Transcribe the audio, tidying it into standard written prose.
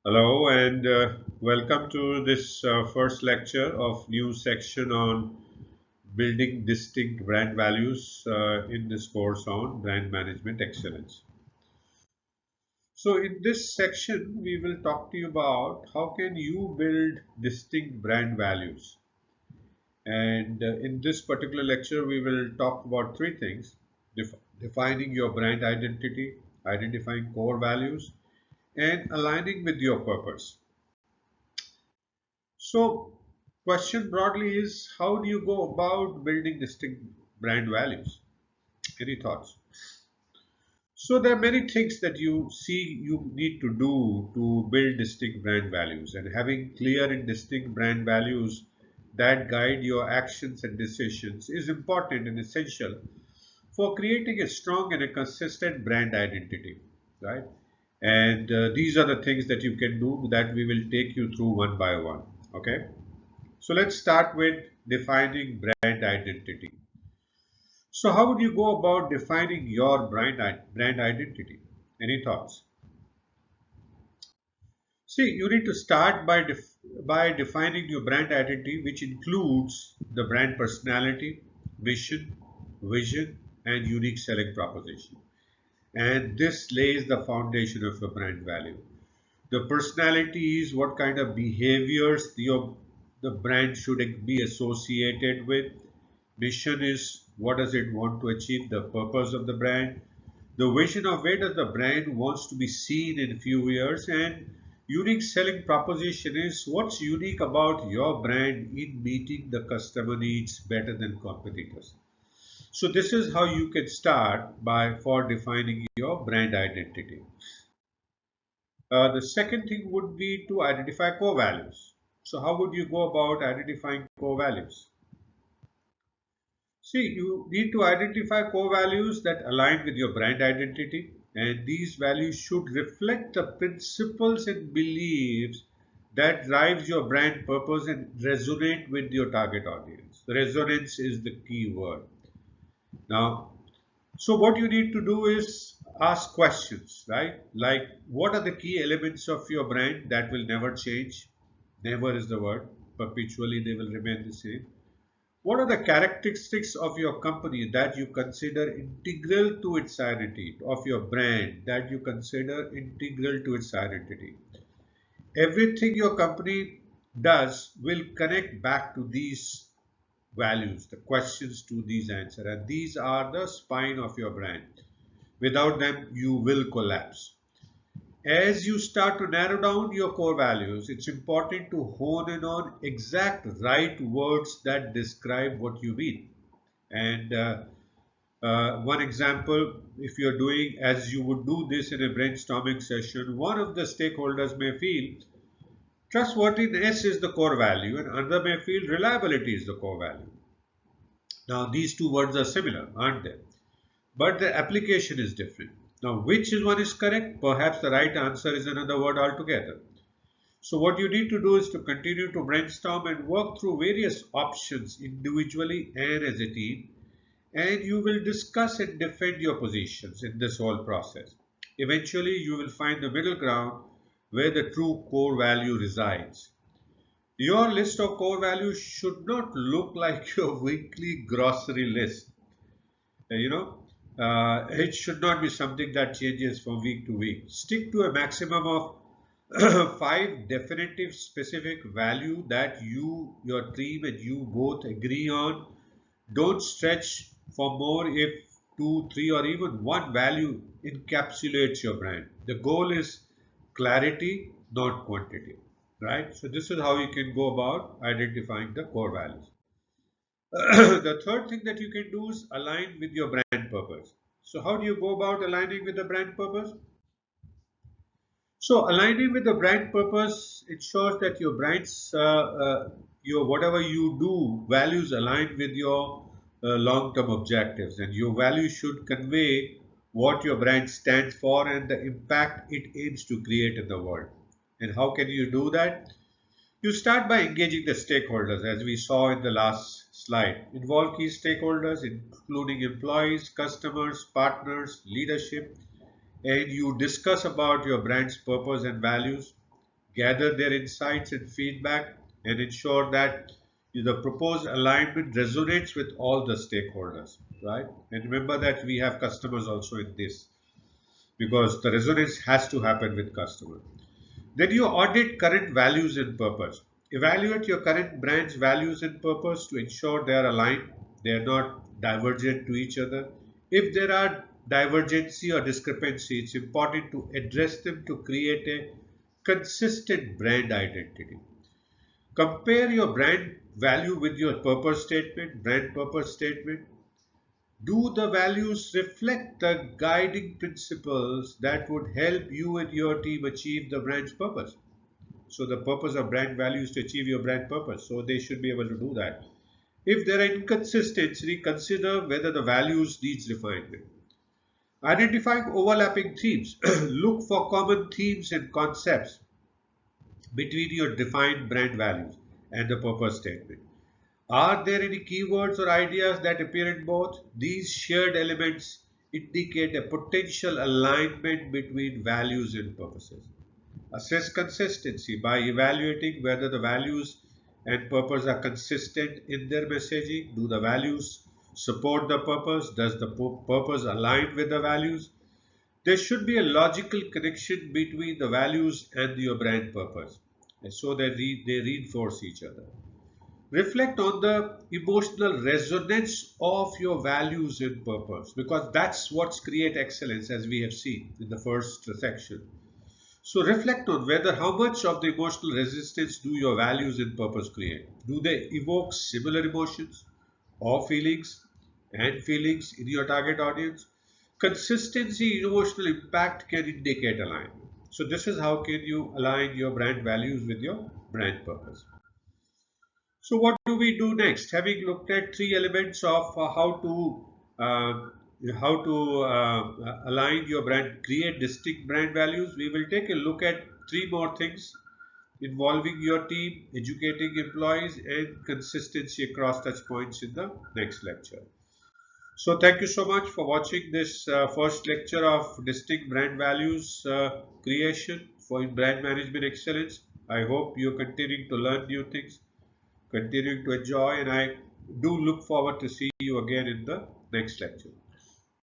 Hello and welcome to this first lecture of new section on building distinct brand values in this course on brand management excellence. So in this section, we will talk to you about how can you build distinct brand values. And in this particular lecture, we will talk about three things: defining your brand identity, identifying core values, and aligning with your purpose. So, question broadly is how do you go about building distinct brand values? Any thoughts? So, there are many things that you see you need to do to build distinct brand values, and having clear and distinct brand values that guide your actions and decisions is important and essential for creating a strong and a consistent brand identity, right? And these are the things that you can do that we will take you through one by one. Okay. So let's start with defining brand identity. So how would you go about defining your brand identity? Any thoughts? See, you need to start by defining your brand identity, which includes the brand personality, mission, vision, and unique selling proposition. And this lays the foundation of your brand value. The personality is what kind of behaviors the brand should be associated with. Mission is what does it want to achieve, the purpose of the brand. The vision of where does the brand wants to be seen in few years, and unique selling proposition is what's unique about your brand in meeting the customer needs better than competitors. So this is how you can start by for defining your brand identity. The second thing would be to identify core values. So how would you go about identifying core values? See, you need to identify core values that align with your brand identity, and these values should reflect the principles and beliefs that drives your brand purpose and resonate with your target audience. Resonance is the key word. Now, so what you need to do is ask questions, right? Like, what are the key elements of your brand that will never change? Never is the word. Perpetually, they will remain the same. What are the characteristics of your company that you consider integral to its identity, of your brand that you consider integral to its identity? Everything your company does will connect back to these values, the questions to these answers, and these are the spine of your brand. Without them, you will collapse. As you start to narrow down your core values, it's important to hone in on exact right words that describe what you mean. And one example, if you're doing as you would do this in a brainstorming session, one of the stakeholders may feel trustworthiness is the core value, and another may feel reliability is the core value. Now, these two words are similar, aren't they? But the application is different. Now, which is one is correct? Perhaps the right answer is another word altogether. So what you need to do is to continue to brainstorm and work through various options individually and as a team, and you will discuss and defend your positions in this whole process. Eventually, you will find the middle ground where the true core value resides. Your list of core values should not look like your weekly grocery list. You know, it should not be something that changes from week to week. Stick to a maximum of five definitive specific value that you, your team, and you both agree on. Don't stretch for more if two, three, or even one value encapsulates your brand. The goal is clarity, not quantity, right? So this is how you can go about identifying the core values. The third thing that you can do is align with your brand purpose. So how do you go about aligning with the brand purpose? So aligning with the brand purpose ensures that your your whatever you do, values align with your long-term objectives, and your values should convey what your brand stands for and the impact it aims to create in the world. And how can you do that? You start by engaging the stakeholders, as we saw in the last slide. Involve key stakeholders, including employees, customers, partners, leadership, and you discuss about your brand's purpose and values. gather their insights and feedback, and ensure that the proposed alignment resonates with all the stakeholders, right? And remember that we have customers also in this, because the resonance has to happen with customers. Then you audit current values and purpose. Evaluate your current brand's values and purpose to ensure they are aligned, they are not divergent to each other. If there are divergency or discrepancy, it's important to address them to create a consistent brand identity. Compare your brand value with your purpose statement, brand purpose statement. Do the values reflect the guiding principles that would help you and your team achieve the brand's purpose? So the purpose of brand value is to achieve your brand purpose. So they should be able to do that. If there are inconsistencies, consider whether the values needs refinement. Identifying overlapping themes. Look for common themes and concepts between your defined brand values and the purpose statement. Are there any keywords or ideas that appear in both? These shared elements indicate a potential alignment between values and purposes. Assess consistency by evaluating whether the values and purpose are consistent in their messaging. Do the values support the purpose? Does the purpose align with the values? There should be a logical connection between the values and your brand purpose, and so they reinforce each other. Reflect on the emotional resonance of your values and purpose, because that's what's create excellence, as we have seen in the first section. So reflect on whether how much of the emotional resistance do your values and purpose create. Do they evoke similar emotions or feelings in your target audience? Consistency in emotional impact can indicate alignment. So this is how can you align your brand values with your brand purpose. So what do we do next? Having looked at three elements of uh, align your brand, create distinct brand values, we will take a look at three more things involving your team, educating employees, and consistency across touch points in the next lecture. So thank you so much for watching this first lecture of distinct brand values creation for brand management excellence. I hope you're continuing to learn new things, continuing to enjoy, and I do look forward to see you again in the next lecture.